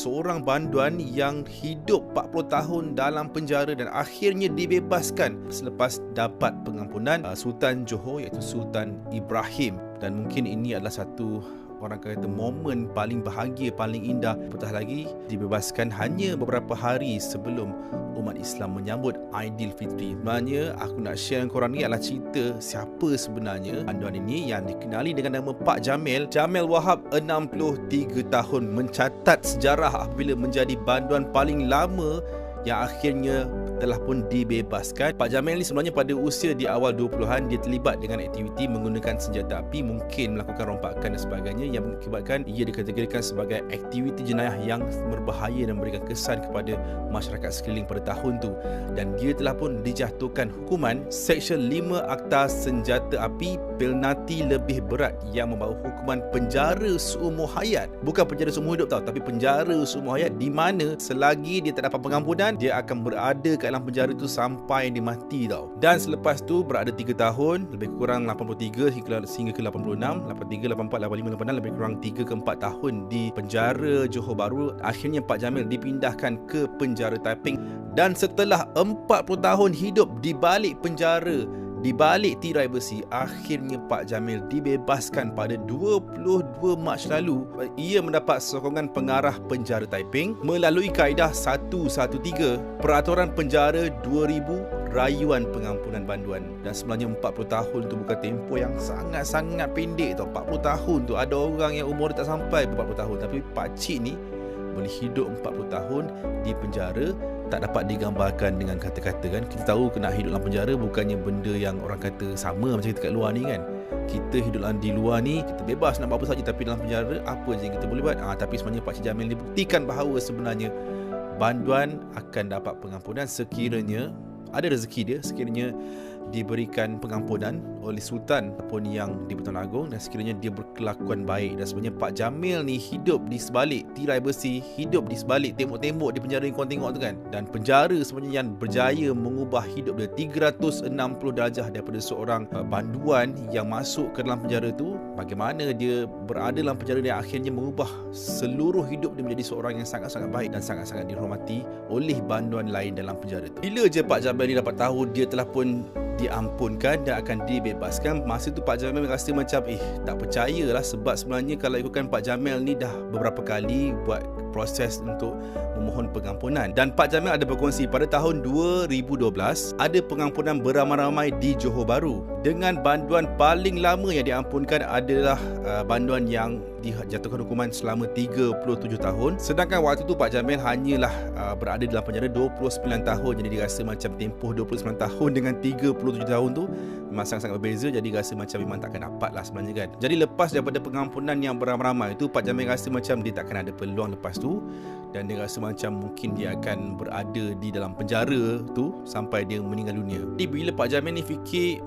seorang banduan yang hidup 40 tahun dalam penjara dan akhirnya dibebaskan selepas dapat pengampunan Sultan Johor, iaitu Sultan Ibrahim. Dan mungkin ini adalah satu orang kata momen paling bahagia, paling indah. Apatah lagi dibebaskan hanya beberapa hari sebelum umat Islam menyambut Aidilfitri. Sebenarnya aku nak share dengan korang ni adalah cerita siapa sebenarnya banduan ini yang dikenali dengan nama Pak Jamil. Jamil Wahab 63 tahun mencatat sejarah apabila menjadi banduan paling lama yang akhirnya telah pun dibebaskan. Pak Jamil ni sebenarnya pada usia di awal 20-an dia terlibat dengan aktiviti menggunakan senjata api, mungkin melakukan rompakan dan sebagainya yang mengakibatkan ia dikategorikan sebagai aktiviti jenayah yang berbahaya dan memberikan kesan kepada masyarakat sekeliling pada tahun tu. Dan dia telah pun dijatuhkan hukuman Seksyen 5 Akta Senjata Api, penalti lebih berat yang membawa hukuman penjara seumur hayat. Bukan penjara seumur hidup tau, tapi penjara seumur hayat, di mana selagi dia tak dapat pengampunan, dia akan berada kat dalam penjara tu sampai dia mati tau. Dan selepas tu berada 3 tahun, lebih kurang 83 hingga ke 86, 83, 84, 85, 86, lebih kurang 3 ke 4 tahun di penjara Johor Bahru. Akhirnya Pak Jamil dipindahkan ke penjara Taiping, dan setelah 40 tahun hidup di balik penjara, di balik tirai besi, akhirnya Pak Jamil dibebaskan pada 22 Mac lalu. Ia mendapat sokongan pengarah penjara Taiping melalui kaedah 113 Peraturan Penjara 2000 Rayuan Pengampunan Banduan. Dan sebenarnya 40 tahun tu bukan tempoh yang sangat-sangat pendek tau. 40 tahun tu ada orang yang umur tak sampai 40 tahun, tapi pakcik ni boleh hidup 40 tahun di penjara. Tak dapat digambarkan dengan kata-kata kan. Kita tahu kena hidup dalam penjara bukannya benda yang orang kata sama macam kita kat luar ni kan. Kita hidup di luar ni, kita bebas nak buat apa saja, tapi dalam penjara apa je yang kita boleh buat. Tapi sebenarnya Pak Cik Jamil dibuktikan bahawa sebenarnya banduan akan dapat pengampunan sekiranya ada rezeki dia, sekiranya diberikan pengampunan oleh Sultan ataupun yang di-Pertuan Agong, dan sekiranya dia berkelakuan baik. Dan sebenarnya Pak Jamil ni hidup di sebalik tirai besi, hidup di sebalik tembok-tembok di penjara yang korang tengok tu kan. Dan penjara sebenarnya yang berjaya mengubah hidup dia 360 darjah daripada seorang banduan yang masuk ke dalam penjara tu. Bagaimana dia berada dalam penjara dia akhirnya mengubah seluruh hidup dia menjadi seorang yang sangat-sangat baik dan sangat-sangat dihormati oleh banduan lain dalam penjara tu. Bila je Pak Jamil ni dapat tahu dia telah pun diampunkan dan akan dibebaskan, masa tu Pak Jamil rasa macam tak percayalah, sebab sebenarnya kalau ikutkan Pak Jamil ni dah beberapa kali buat proses untuk memohon pengampunan. Dan Pak Jamil ada berkongsi pada tahun 2012 ada pengampunan beramai-ramai di Johor Bahru, dengan banduan paling lama yang diampunkan adalah banduan yang dijatuhkan hukuman selama 37 tahun. Sedangkan waktu tu Pak Jamil hanyalah berada dalam penjara 29 tahun. Jadi dia rasa macam tempoh 29 tahun dengan 37 tahun tu memang sangat-sangat berbeza. Jadi rasa macam memang takkan dapat lah sebenarnya kan. Jadi lepas daripada pengampunan yang beramai-ramai itu, Pak Jamil rasa macam dia takkan ada peluang lepas tu, dan dia rasa macam mungkin dia akan berada di dalam penjara tu sampai dia meninggal dunia. Jadi bila Pak Jamil ni fikir,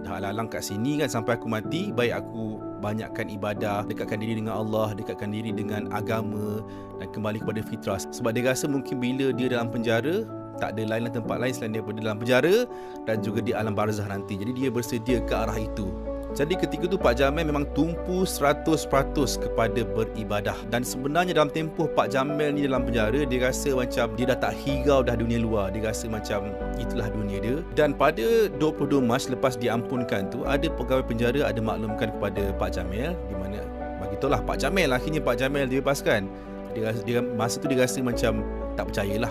dah lalang kat sini kan sampai aku mati, baik aku banyakkan ibadah, dekatkan diri dengan Allah, dekatkan diri dengan agama dan kembali kepada fitrah. Sebab dia rasa mungkin bila dia dalam penjara, tak ada lain tempat lain selain daripada dalam penjara dan juga di alam barzah nanti. Jadi dia bersedia ke arah itu. Jadi ketika tu Pak Jamil memang tumpu 100% kepada beribadah. Dan sebenarnya dalam tempoh Pak Jamil ni dalam penjara, dia rasa macam dia dah tak hirau dah dunia luar. Dia rasa macam itulah dunia dia. Dan pada 22 Mac lepas diampunkan tu, ada pegawai penjara ada maklumkan kepada Pak Jamil, di mana bagi itulah Pak Jamil akhirnya Pak Jamil dibebaskan. Dia masa tu dia rasa macam tak percayalah.